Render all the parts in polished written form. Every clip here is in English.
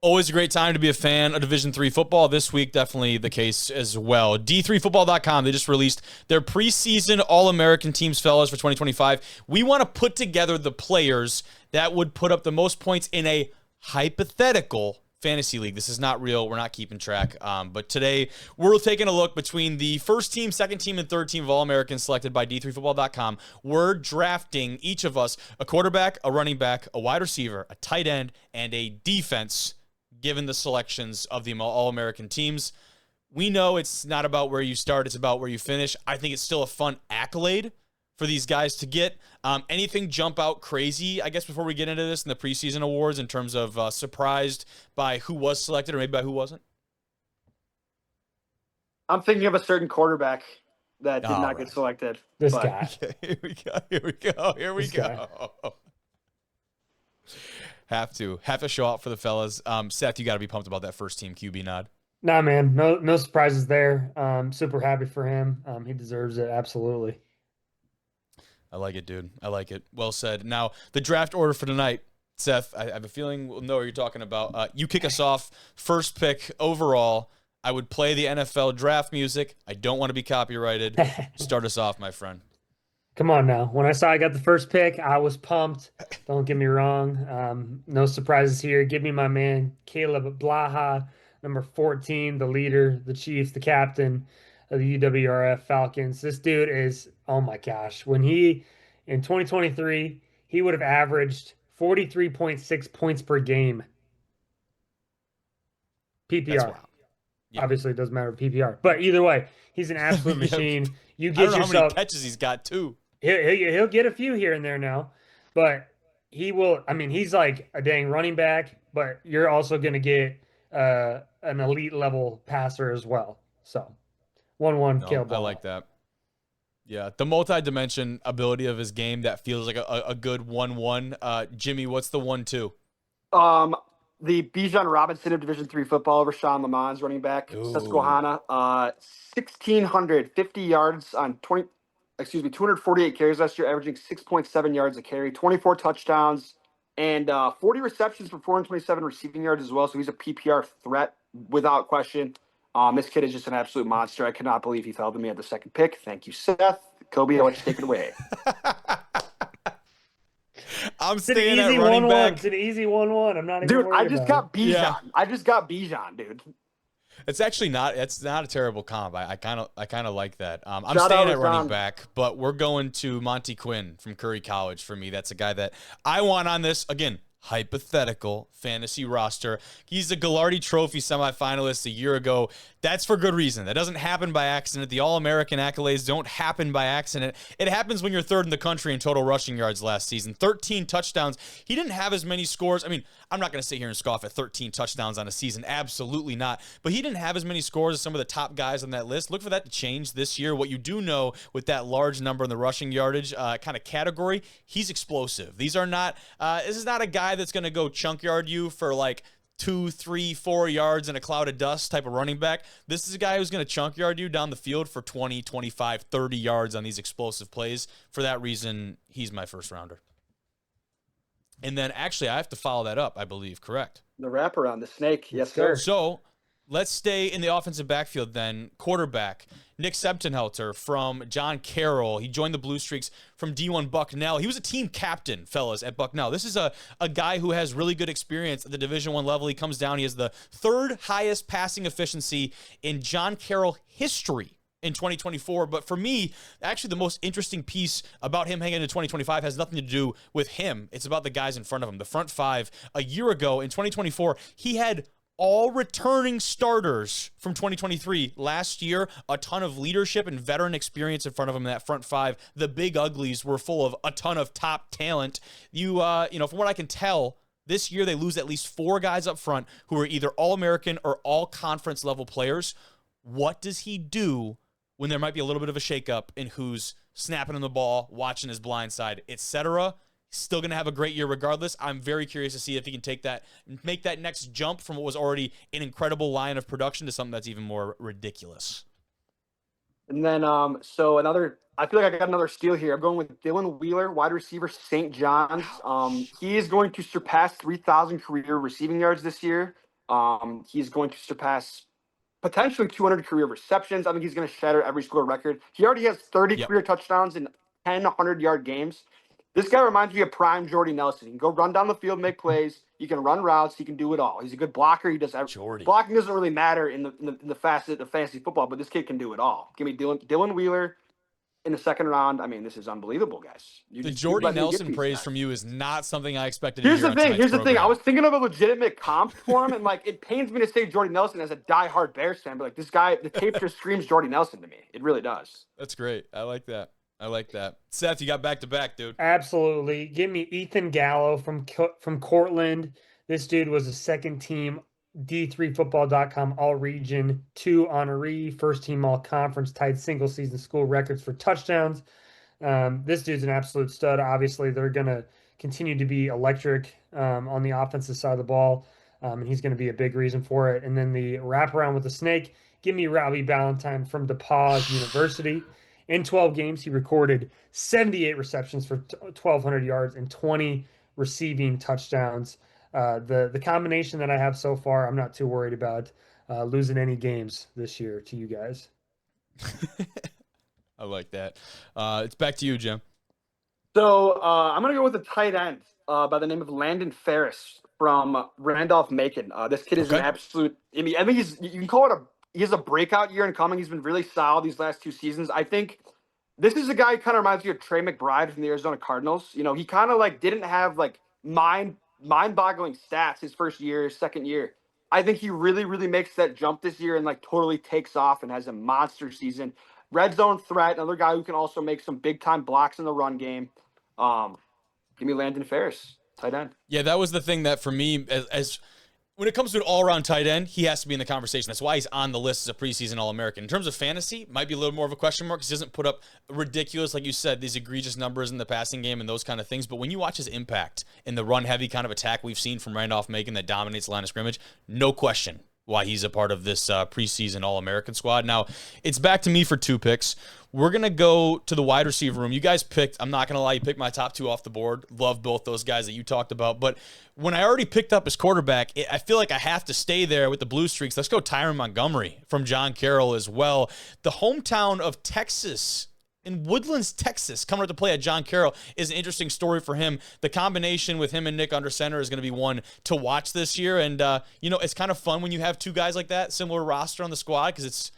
Always a great time to be a fan of Division III football. This week, definitely the case as well. D3football.com, they just released their preseason All-American teams, fellas, for 2025. We want to put together the players that would put up the most points in a hypothetical fantasy league. This is not real. We're not keeping track. But today, we're taking a look between the first team, second team, and third team of All-Americans selected by D3football.com. We're drafting, each of us, a quarterback, a running back, a wide receiver, a tight end, and a defense, given the selections of the All-American teams. We know it's not about where you start, it's about where you finish. I think it's still a fun accolade for these guys to get. Anything jump out crazy, I guess, before we get into this in the preseason awards in terms of surprised by who was selected or maybe by who wasn't? I'm thinking of a certain quarterback that did not get selected. This guy. Okay, here we go. Have to show out for the fellas. Seth, you got to be pumped about that first team QB nod. Nah, man, no surprises there. Super happy for him. He deserves it, absolutely. I like it, dude. I like it. Well said. Now, the draft order for tonight, Seth, I have a feeling we'll know what you're talking about. You kick us off. First pick overall. I would play the NFL draft music. I don't want to be copyrighted. Start us off, my friend. Come on now. When I saw I got the first pick, I was pumped. Don't get me wrong. No surprises here. Give me my man, Caleb Blaha, number 14, the leader, the chief, the captain of the UWRF Falcons. This dude is, oh my gosh. In 2023, he would have averaged 43.6 points per game. PPR. Yeah. Obviously, it doesn't matter PPR. But either way, he's an absolute machine. You get I don't know how many catches he's got, too. He'll get a few here and there now, but he will. I mean, he's like a dang running back, but you're also going to get an elite level passer as well. So 1-1 kill ball. I like that. Yeah, the multi-dimension ability of his game, that feels like a good 1-1. Jimmy, what's the 1-2? The Bijan Robinson of Division III football, Rashawn Lamont's running back, Susquehanna, 1,650 yards on 248 carries last year, averaging 6.7 yards a carry, 24 touchdowns, and 40 receptions for 427 receiving yards as well. So he's a PPR threat without question. This kid is just an absolute monster. I cannot believe he fell to me at the second pick. Thank you, Seth. Kobe, I'll let you take it away. I'm staying at running back. It's an easy 1-1. I'm not even worried about it. I just got Bijan. Yeah. I just got Bijan, dude. It's actually not. It's not a terrible comp. I kind of like that. I'm staying at running back, but we're going to Monty Quinn from Curry College. For me, that's a guy that I want on this again. Hypothetical fantasy roster. He's a Gagliardi Trophy semifinalist a year ago. That's for good reason. That doesn't happen by accident. The All-American accolades don't happen by accident. It happens when you're third in the country in total rushing yards last season. 13 touchdowns. He didn't have as many scores. I mean, I'm not going to sit here and scoff at 13 touchdowns on a season. Absolutely not. But he didn't have as many scores as some of the top guys on that list. Look for that to change this year. What you do know with that large number in the rushing yardage kind of category, he's explosive. These are not, this is not a guy that's going to go chunk yard you for like 2, 3, 4 yards in a cloud of dust type of running back. This is a guy who's going to chunk yard you down the field for 20, 25, 30 yards on these explosive plays. For that reason, he's my first rounder. And then actually, I have to follow that up, I believe, correct? The wraparound, the snake. Yes, sir. So let's stay in the offensive backfield then. Quarterback, Nick Septenhelter from John Carroll. He joined the Blue Streaks from D1 Bucknell. He was a team captain, fellas, at Bucknell. This is a guy who has really good experience at the Division I level. He comes down. He has the third highest passing efficiency in John Carroll history in 2024. But for me, actually the most interesting piece about him hanging into 2025 has nothing to do with him. It's about the guys in front of him. The front five. A year ago in 2024, he had all returning starters from 2023. Last year, a ton of leadership and veteran experience in front of him in that front five. The big uglies were full of a ton of top talent. You know, from what I can tell, this year they lose at least 4 guys up front who are either All-American or all-conference level players. What does he do when there might be a little bit of a shakeup in who's snapping on the ball, watching his blind side, etc.? Still going to have a great year regardless. I'm very curious to see if he can take that, make that next jump from what was already an incredible line of production to something that's even more ridiculous. And then, I feel like I got another steal here. I'm going with Dylan Wheeler, wide receiver, St. John's. He is going to surpass 3,000 career receiving yards this year. He's going to surpass potentially 200 career receptions. I think he's going to shatter every school record. He already has 30 Yep. career touchdowns in 10 100-yard games. This guy reminds me of prime Jordy Nelson. He can go run down the field, make plays. He can run routes. He can do it all. He's a good blocker. He does Jordy. blocking doesn't really matter in the facet of fantasy football, but this kid can do it all. Give me Dylan Wheeler in the second round. I mean, this is unbelievable, guys. The Jordy Nelson praise from you is not something I expected. Here's the thing. I was thinking of a legitimate comp for him, and like it pains me to say Jordy Nelson as a diehard Bears fan, but like this guy, the tape just screams Jordy Nelson to me. It really does. That's great. I like that. Seth, you got back to back, dude. Absolutely. Give me Ethan Gallo from Cortland. This dude was a second team D3football.com all region 2 honoree, first team all conference, tied single season school records for touchdowns. This dude's an absolute stud. Obviously, they're going to continue to be electric on the offensive side of the ball, and he's going to be a big reason for it. And then the wraparound with the snake, give me Robbie Ballantyne from DePauw University. In 12 games, he recorded 78 receptions for 1,200 yards and 20 receiving touchdowns. The combination that I have so far, I'm not too worried about losing any games this year to you guys. I like that. It's back to you, Jim. So I'm going to go with a tight end by the name of Landon Ferris from Randolph-Macon. This kid is an absolute – I think you can call it he has a breakout year incoming. He's been really solid these last 2 seasons. I think this is a guy who kind of reminds me of Trey McBride from the Arizona Cardinals. You know, he kind of like didn't have like mind-boggling stats his first year, his second year. I think he really, really makes that jump this year and like totally takes off and has a monster season. Red zone threat, another guy who can also make some big-time blocks in the run game. Give me Landon Ferris, tight end. Yeah, that was the thing that for me, as when it comes to an all-around tight end, he has to be in the conversation. That's why he's on the list as a preseason All-American. In terms of fantasy, might be a little more of a question mark because he doesn't put up ridiculous, like you said, these egregious numbers in the passing game and those kind of things. But when you watch his impact in the run-heavy kind of attack we've seen from Randolph-Macon that dominates the line of scrimmage, no question why he's a part of this preseason All-American squad. Now, it's back to me for 2 picks. We're going to go to the wide receiver room. You guys picked, I'm not going to lie, you picked my top 2 off the board. Love both those guys that you talked about. But when I already picked up his quarterback, I feel like I have to stay there with the Blue Streaks. Let's go Tyron Montgomery from John Carroll as well. The hometown of Texas, in Woodlands, Texas, coming up to play at John Carroll is an interesting story for him. The combination with him and Nick under center is going to be one to watch this year. And, it's kind of fun when you have 2 guys like that, similar roster on the squad, because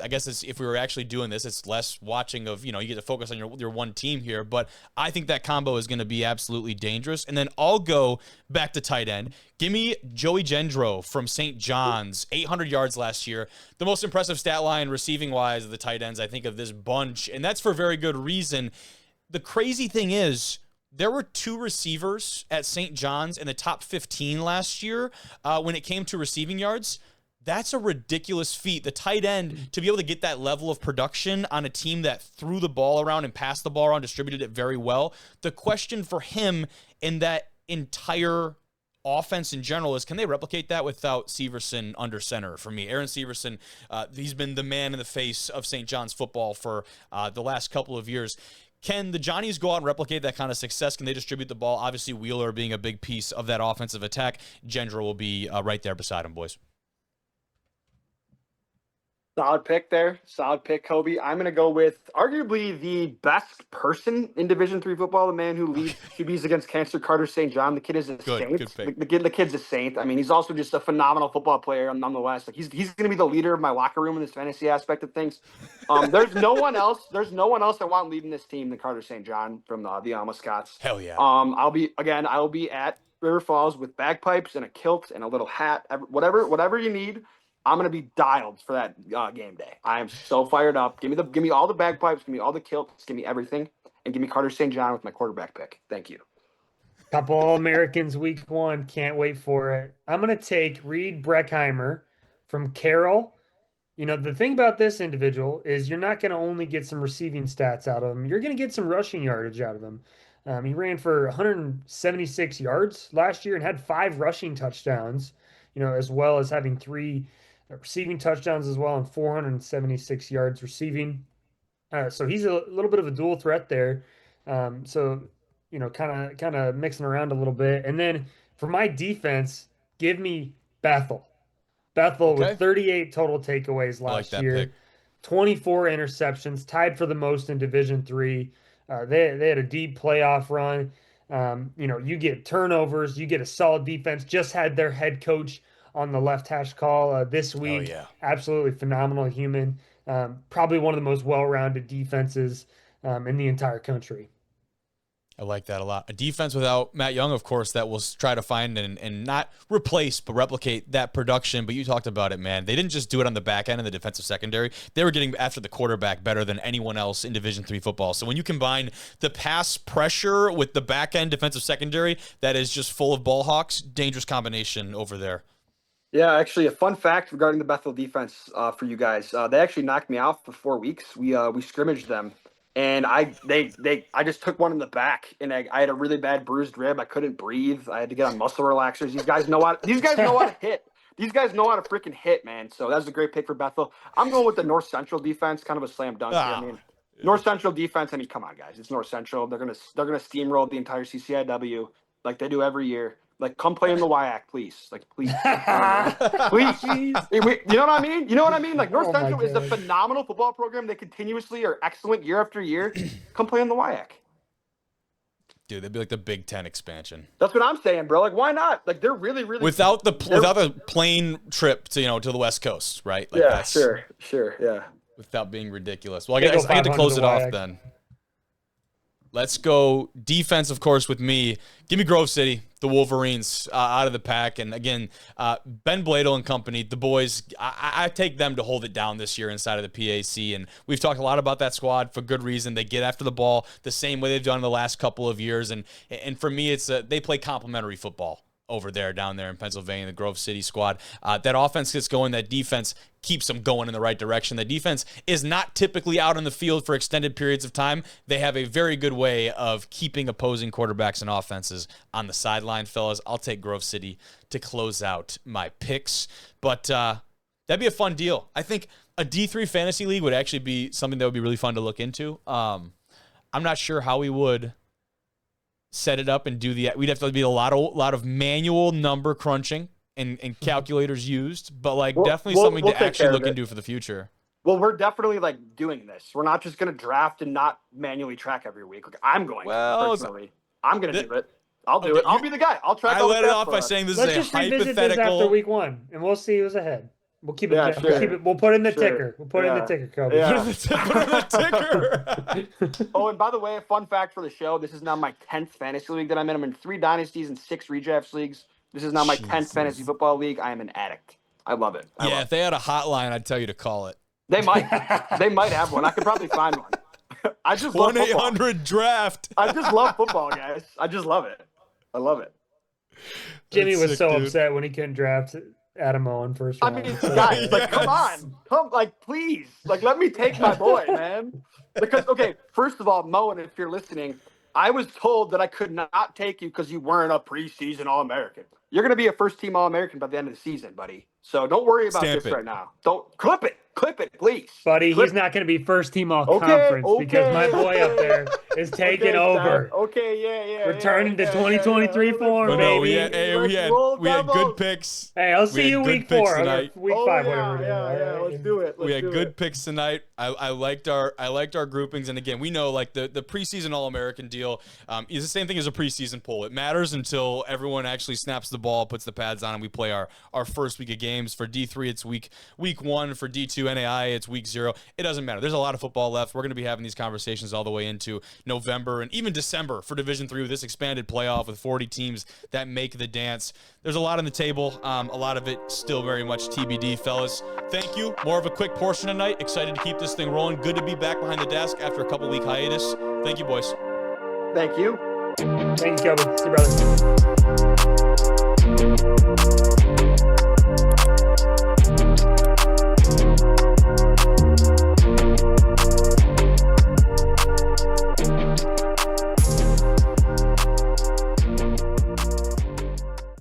I guess if we were actually doing this, it's less watching of, you get to focus on your one team here. But I think that combo is going to be absolutely dangerous. And then I'll go back to tight end. Give me Joey Gendro from St. John's, 800 yards last year. The most impressive stat line receiving-wise of the tight ends, I think, of this bunch. And that's for very good reason. The crazy thing is, there were 2 receivers at St. John's in the top 15 last year when it came to receiving yards. That's a ridiculous feat. The tight end, to be able to get that level of production on a team that threw the ball around and passed the ball around, distributed it very well. The question for him in that entire offense in general is, can they replicate that without Severson under center? For me, Aaron Severson, he's been the man in the face of St. John's football for the last couple of years. Can the Johnnies go out and replicate that kind of success? Can they distribute the ball? Obviously, Wheeler being a big piece of that offensive attack. Gendro will be right there beside him, boys. Solid pick there. Solid pick, Kobe. I'm going to go with arguably the best person in Division III football, the man who leads QBs against cancer, Carter St. John. The kid is a saint. Good pick. The kid's a saint. I mean, he's also just a phenomenal football player nonetheless. Like he's going to be the leader of my locker room in this fantasy aspect of things. There's no one else I want leading this team than Carter St. John from the Alma Scots. Hell yeah. I will be at River Falls with bagpipes and a kilt and a little hat, whatever you need. I'm gonna be dialed for that game day. I am so fired up. Give me all the bagpipes, give me all the kilts, give me everything, and give me Carter St. John with my quarterback pick. Thank you. Couple All-Americans week 1. Can't wait for it. I'm gonna take Reed Breckheimer from Carroll. The thing about this individual is you're not gonna only get some receiving stats out of him. You're gonna get some rushing yardage out of him. He ran for 176 yards last year and had 5 rushing touchdowns. As well as having 3 receiving touchdowns as well and 476 yards receiving. So he's a little bit of a dual threat there. Kind of mixing around a little bit. And then for my defense, give me Bethel Bethel Okay. with 38 total takeaways I like last that year, pick. 24 interceptions, tied for the most in Division III. They had a deep playoff run. You get turnovers, you get a solid defense. Just had their head coach on the left hash call this Oh, week. yeah. Absolutely phenomenal human. Probably one of the most well-rounded defenses in the entire country. I like that a lot. A defense without Matt Young, of course, that will try to find and not replace, but replicate that production. But you talked about it, man. They didn't just do it on the back end in the defensive secondary. They were getting after the quarterback better than anyone else in Division III football. So when you combine the pass pressure with the back end defensive secondary that is just full of ball hawks, dangerous combination over there. Yeah, actually, a fun fact regarding the Bethel defense for you guys. They actually knocked me out for 4 weeks. We scrimmaged them, and I just took one in the back, and I had a really bad bruised rib. I couldn't breathe. I had to get on muscle relaxers. These guys know how to hit. These guys know how to freaking hit, man. So that was a great pick for Bethel. I'm going with the North Central defense, kind of a slam dunk here. I mean, North Central defense. I mean, come on, guys. It's North Central. They're gonna steamroll the entire CCIW like they do every year. Like, come play in the WIAC, please. Like, please. Please. You know what I mean? You know what I mean? Like, North Central is a phenomenal football program. They continuously are excellent year after year. Come play in the WIAC. Dude, they'd be like the Big Ten expansion. That's what I'm saying, bro. Like, why not? Like, they're really, really without the plane trip to to the West Coast, right? Like yeah, sure, yeah. Without being ridiculous. Well, I get to close it off then. Let's go defense, of course, with me. Give me Grove City, the Wolverines, out of the pack. And again, Ben Bladel and company, the boys, I take them to hold it down this year inside of the PAC. And we've talked a lot about that squad for good reason. They get after the ball the same way they've done in the last couple of years. And for me, it's they play complementary football over there, down there in Pennsylvania, the Grove City squad. That offense gets going. That defense keeps them going in the right direction. The defense is not typically out on the field for extended periods of time. They have a very good way of keeping opposing quarterbacks and offenses on the sideline, fellas. I'll take Grove City to close out my picks. But that'd be a fun deal. I think a D3 fantasy league would actually be something that would be really fun to look into. I'm not sure how we would set it up and do we'd have to be a lot of manual number crunching and calculators used, but definitely something to actually look into for the future. Well, we're definitely doing this. We're not just going to draft and not manually track every week. I'm going personally. I'm going to do it. I'll do it. I'll be the guy. I'll track. I let it off by saying this is a hypothetical. This after week 1, and we'll see who's ahead. We'll keep it. Yeah, we'll keep it. We'll put in the ticker. We'll put in the ticker, Kobe. Yeah. Put in the ticker. Oh, and by the way, a fun fact for the show: this is now my 10th fantasy league that I'm in. I'm in 3 dynasties and 6 redrafts leagues. This is now my 10th fantasy football league. I am an addict. I love it. If they had a hotline, I'd tell you to call it. They might. They might have one. I could probably find one. I just love 1-800-DRAFT. I just love football, guys. I just love it. I love it. Jimmy was so upset when he couldn't draft Adam Owen first round. I mean, guys, come on, please, let me take my boy, man. Because, okay, first of all, Moen, if you're listening, I was told that I could not take you because you weren't a preseason All-American. You're going to be a first-team All-American by the end of the season, buddy. So don't worry about this right now. Don't clip it, please. Buddy, he's not going to be first-team All-Conference because my boy up there is taking over. Okay, Returning to 2023 form, baby. We had good picks. Hey, I'll see you week 4 tonight. Week 5, whatever. Yeah, let's do it. We had good picks tonight. I liked our groupings, and again, we know the preseason All-American deal is the same thing as a preseason poll. It matters until everyone actually snaps the ball, puts the pads on, and we play our first week of games. For D3, it's week 1. For D2 NAI, it's week 0. It doesn't matter. There's a lot of football left. We're going to be having these conversations all the way into November and even December for Division 3 with this expanded playoff with 40 teams that make the dance. There's a lot on the table. A lot of it still very much TBD, fellas. Thank you. More of a quick portion tonight. Excited to keep this thing rolling. Good to be back behind the desk after a couple-week hiatus. Thank you, boys. Thank you. Thank you, Kobe. See you, brother.